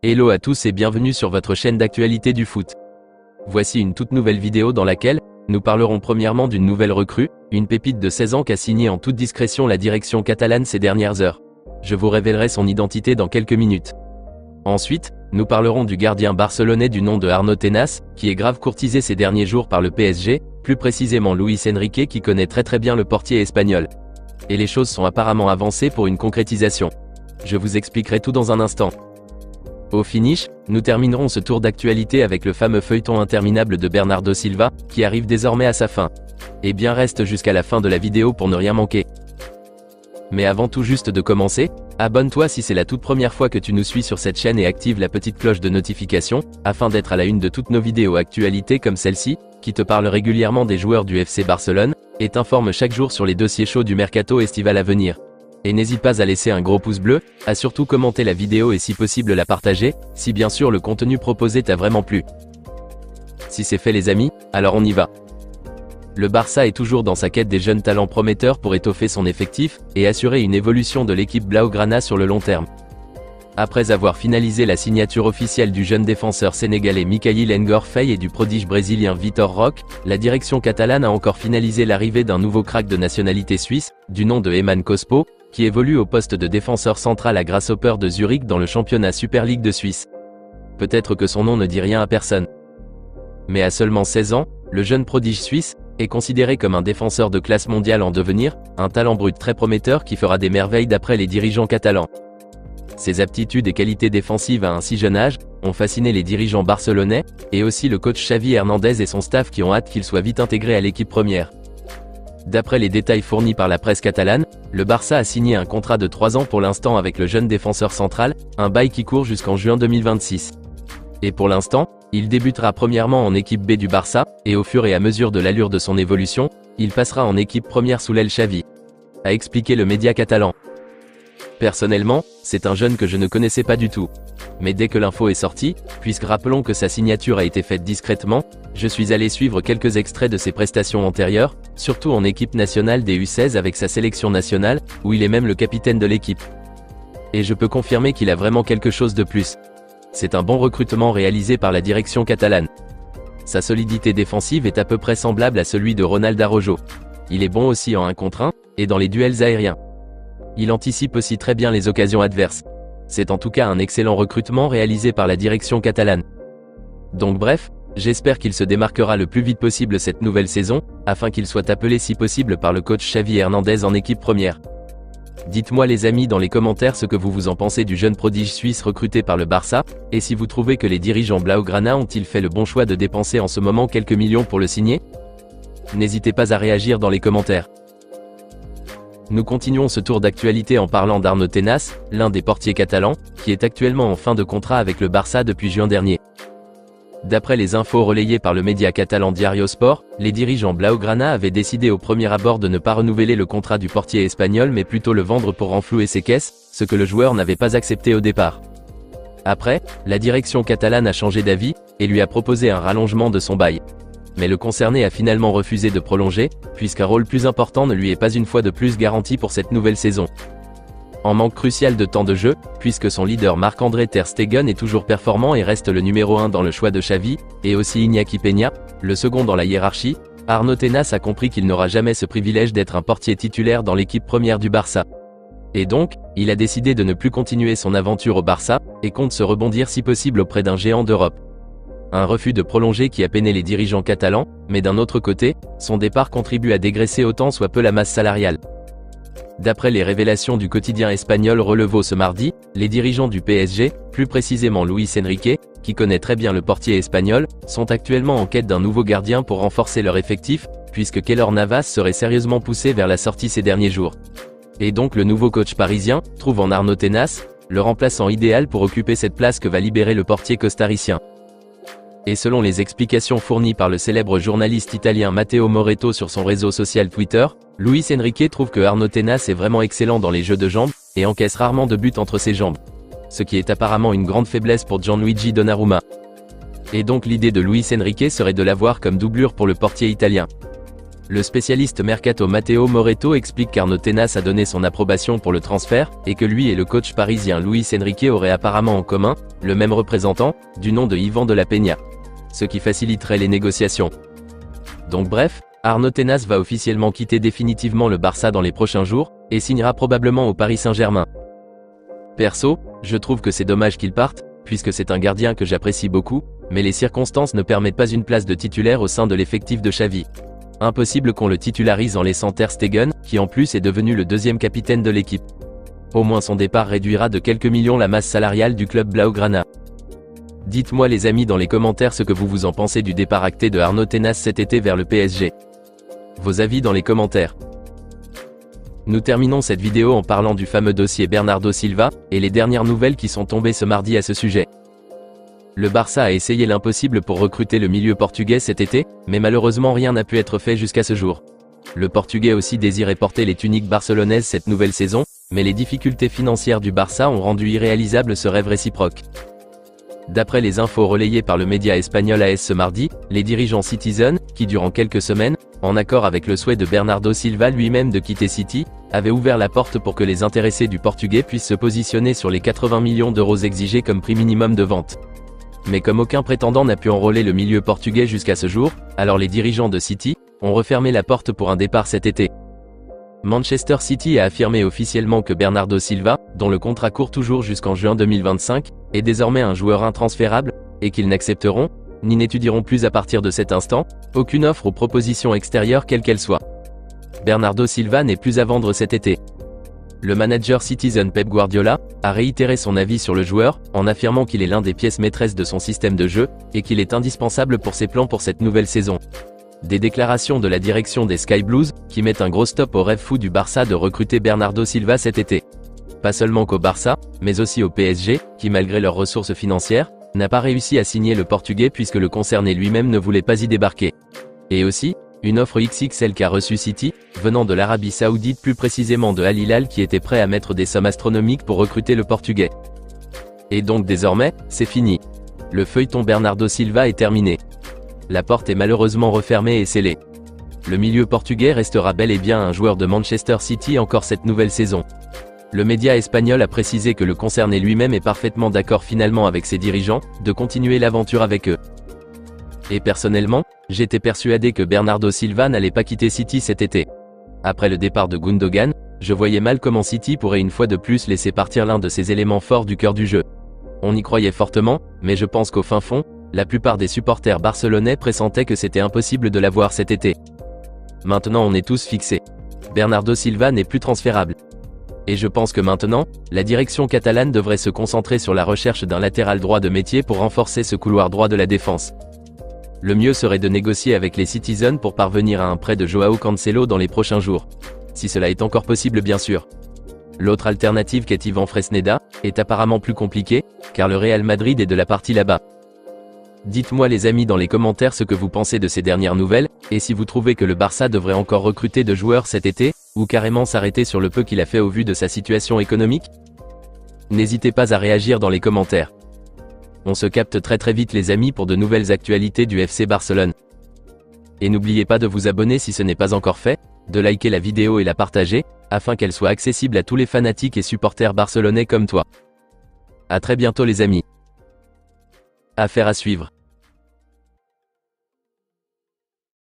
Hello à tous et bienvenue sur votre chaîne d'actualité du foot. Voici une toute nouvelle vidéo dans laquelle nous parlerons premièrement d'une nouvelle recrue, une pépite de 16 ans qu'a signé en toute discrétion la direction catalane ces dernières heures. Je vous révélerai son identité dans quelques minutes. Ensuite, nous parlerons du gardien barcelonais du nom de Arnaud Tenas, qui est grave courtisé ces derniers jours par le PSG, plus précisément Luis Enrique qui connaît très bien le portier espagnol. Et les choses sont apparemment avancées pour une concrétisation. Je vous expliquerai tout dans un instant. Au finish, nous terminerons ce tour d'actualité avec le fameux feuilleton interminable de Bernardo Silva, qui arrive désormais à sa fin. Et bien reste jusqu'à la fin de la vidéo pour ne rien manquer. Mais avant tout juste de commencer, abonne-toi si c'est la toute première fois que tu nous suis sur cette chaîne et active la petite cloche de notification, afin d'être à la une de toutes nos vidéos actualités comme celle-ci, qui te parle régulièrement des joueurs du FC Barcelone, et t'informe chaque jour sur les dossiers chauds du mercato estival à venir. Et n'hésite pas à laisser un gros pouce bleu, à surtout commenter la vidéo et si possible la partager, si bien sûr le contenu proposé t'a vraiment plu. Si c'est fait les amis, alors on y va. Le Barça est toujours dans sa quête des jeunes talents prometteurs pour étoffer son effectif, et assurer une évolution de l'équipe Blaugrana sur le long terme. Après avoir finalisé la signature officielle du jeune défenseur sénégalais Mikayil Ngor Faye et du prodige brésilien Vitor Roque, la direction catalane a encore finalisé l'arrivée d'un nouveau crack de nationalité suisse, du nom de Eman Cospo, qui évolue au poste de défenseur central à Grasshopper de Zurich dans le championnat Super League de Suisse. Peut-être que son nom ne dit rien à personne. Mais à seulement 16 ans, le jeune prodige suisse est considéré comme un défenseur de classe mondiale en devenir, un talent brut très prometteur qui fera des merveilles d'après les dirigeants catalans. Ses aptitudes et qualités défensives à un si jeune âge ont fasciné les dirigeants barcelonais, et aussi le coach Xavi Hernandez et son staff qui ont hâte qu'il soit vite intégré à l'équipe première. D'après les détails fournis par la presse catalane, le Barça a signé un contrat de 3 ans pour l'instant avec le jeune défenseur central, un bail qui court jusqu'en juin 2026. Et pour l'instant, il débutera premièrement en équipe B du Barça, et au fur et à mesure de l'allure de son évolution, il passera en équipe première sous l'aile Xavi, a expliqué le média catalan. Personnellement, c'est un jeune que je ne connaissais pas du tout. Mais dès que l'info est sortie, puisque rappelons que sa signature a été faite discrètement, je suis allé suivre quelques extraits de ses prestations antérieures, surtout en équipe nationale des U16 avec sa sélection nationale, où il est même le capitaine de l'équipe. Et je peux confirmer qu'il a vraiment quelque chose de plus. C'est un bon recrutement réalisé par la direction catalane. Sa solidité défensive est à peu près semblable à celui de Ronald Araujo. Il est bon aussi en 1 contre 1, et dans les duels aériens. Il anticipe aussi très bien les occasions adverses. C'est en tout cas un excellent recrutement réalisé par la direction catalane. Donc bref, j'espère qu'il se démarquera le plus vite possible cette nouvelle saison, afin qu'il soit appelé si possible par le coach Xavi Hernandez en équipe première. Dites-moi les amis dans les commentaires ce que vous en pensez du jeune prodige suisse recruté par le Barça, et si vous trouvez que les dirigeants Blaugrana ont-ils fait le bon choix de dépenser en ce moment quelques millions pour le signer? N'hésitez pas à réagir dans les commentaires. Nous continuons ce tour d'actualité en parlant d'Arnaud Tenas, l'un des portiers catalans, qui est actuellement en fin de contrat avec le Barça depuis juin dernier. D'après les infos relayées par le média catalan Diario Sport, les dirigeants Blaugrana avaient décidé au premier abord de ne pas renouveler le contrat du portier espagnol mais plutôt le vendre pour renflouer ses caisses, ce que le joueur n'avait pas accepté au départ. Après, la direction catalane a changé d'avis, et lui a proposé un rallongement de son bail. Mais le concerné a finalement refusé de prolonger, puisqu'un rôle plus important ne lui est pas une fois de plus garanti pour cette nouvelle saison. En manque crucial de temps de jeu, puisque son leader Marc-André Ter Stegen est toujours performant et reste le numéro 1 dans le choix de Xavi, et aussi Iñaki Peña, le second dans la hiérarchie, Arnaud Tenas a compris qu'il n'aura jamais ce privilège d'être un portier titulaire dans l'équipe première du Barça. Et donc, il a décidé de ne plus continuer son aventure au Barça, et compte se rebondir si possible auprès d'un géant d'Europe. Un refus de prolonger qui a peiné les dirigeants catalans, mais d'un autre côté, son départ contribue à dégraisser autant soit peu la masse salariale. D'après les révélations du quotidien espagnol Relevo ce mardi, les dirigeants du PSG, plus précisément Luis Enrique, qui connaît très bien le portier espagnol, sont actuellement en quête d'un nouveau gardien pour renforcer leur effectif, puisque Keylor Navas serait sérieusement poussé vers la sortie ces derniers jours. Et donc le nouveau coach parisien trouve en Arnaud Tenas le remplaçant idéal pour occuper cette place que va libérer le portier costaricien. Et selon les explications fournies par le célèbre journaliste italien Matteo Moretto sur son réseau social Twitter, Luis Enrique trouve que Arnaud Tenas est vraiment excellent dans les jeux de jambes, et encaisse rarement de buts entre ses jambes. Ce qui est apparemment une grande faiblesse pour Gianluigi Donnarumma. Et donc l'idée de Luis Enrique serait de l'avoir comme doublure pour le portier italien. Le spécialiste Mercato Matteo Moretto explique qu'Arnaud Tenas a donné son approbation pour le transfert, et que lui et le coach parisien Luis Enrique auraient apparemment en commun, le même représentant, du nom de Yvan de la Peña. Ce qui faciliterait les négociations. Donc bref, Arnaud Tenas va officiellement quitter définitivement le Barça dans les prochains jours, et signera probablement au Paris Saint-Germain. Perso, je trouve que c'est dommage qu'il parte, puisque c'est un gardien que j'apprécie beaucoup, mais les circonstances ne permettent pas une place de titulaire au sein de l'effectif de Xavi. Impossible qu'on le titularise en laissant Ter Stegen, qui en plus est devenu le deuxième capitaine de l'équipe. Au moins son départ réduira de quelques millions la masse salariale du club Blaugrana. Dites-moi les amis dans les commentaires ce que vous en pensez du départ acté de Arnaud Tenas cet été vers le PSG. Vos avis dans les commentaires. Nous terminons cette vidéo en parlant du fameux dossier Bernardo Silva, et les dernières nouvelles qui sont tombées ce mardi à ce sujet. Le Barça a essayé l'impossible pour recruter le milieu portugais cet été, mais malheureusement rien n'a pu être fait jusqu'à ce jour. Le Portugais aussi désirait porter les tuniques barcelonaises cette nouvelle saison, mais les difficultés financières du Barça ont rendu irréalisable ce rêve réciproque. D'après les infos relayées par le média espagnol AS ce mardi, les dirigeants Citizen, qui durant quelques semaines, en accord avec le souhait de Bernardo Silva lui-même de quitter City, avaient ouvert la porte pour que les intéressés du Portugais puissent se positionner sur les 80 millions d'euros exigés comme prix minimum de vente. Mais comme aucun prétendant n'a pu enrôler le milieu portugais jusqu'à ce jour, alors les dirigeants de City ont refermé la porte pour un départ cet été. Manchester City a affirmé officiellement que Bernardo Silva, dont le contrat court toujours jusqu'en juin 2025, est désormais un joueur intransférable, et qu'ils n'accepteront, ni n'étudieront plus à partir de cet instant, aucune offre ou proposition extérieure quelle qu'elle soit. Bernardo Silva n'est plus à vendre cet été. Le manager Citizen Pep Guardiola a réitéré son avis sur le joueur, en affirmant qu'il est l'un des pièces maîtresses de son système de jeu, et qu'il est indispensable pour ses plans pour cette nouvelle saison. Des déclarations de la direction des Sky Blues, qui mettent un gros stop au rêve fou du Barça de recruter Bernardo Silva cet été. Pas seulement qu'au Barça, mais aussi au PSG, qui malgré leurs ressources financières, n'a pas réussi à signer le Portugais puisque le concerné lui-même ne voulait pas y débarquer. Et aussi, une offre XXL qu'a reçue City, venant de l'Arabie Saoudite plus précisément de Al Hilal qui était prêt à mettre des sommes astronomiques pour recruter le Portugais. Et donc désormais, c'est fini. Le feuilleton Bernardo Silva est terminé. La porte est malheureusement refermée et scellée. Le milieu portugais restera bel et bien un joueur de Manchester City encore cette nouvelle saison. Le média espagnol a précisé que le concerné lui-même est parfaitement d'accord finalement avec ses dirigeants, de continuer l'aventure avec eux. Et personnellement, j'étais persuadé que Bernardo Silva n'allait pas quitter City cet été. Après le départ de Gundogan, je voyais mal comment City pourrait une fois de plus laisser partir l'un de ses éléments forts du cœur du jeu. On y croyait fortement, mais je pense qu'au fin fond, la plupart des supporters barcelonais pressentaient que c'était impossible de l'avoir cet été. Maintenant on est tous fixés. Bernardo Silva n'est plus transférable. Et je pense que maintenant, la direction catalane devrait se concentrer sur la recherche d'un latéral droit de métier pour renforcer ce couloir droit de la défense. Le mieux serait de négocier avec les Citizens pour parvenir à un prêt de Joao Cancelo dans les prochains jours. Si cela est encore possible bien sûr. L'autre alternative qu'est Ivan Fresneda, est apparemment plus compliquée, car le Real Madrid est de la partie là-bas. Dites-moi les amis dans les commentaires ce que vous pensez de ces dernières nouvelles, et si vous trouvez que le Barça devrait encore recruter de joueurs cet été, ou carrément s'arrêter sur le peu qu'il a fait au vu de sa situation économique. N'hésitez pas à réagir dans les commentaires. On se capte très vite les amis pour de nouvelles actualités du FC Barcelone. Et n'oubliez pas de vous abonner si ce n'est pas encore fait, de liker la vidéo et la partager, afin qu'elle soit accessible à tous les fanatiques et supporters barcelonais comme toi. À très bientôt les amis. Affaire à suivre.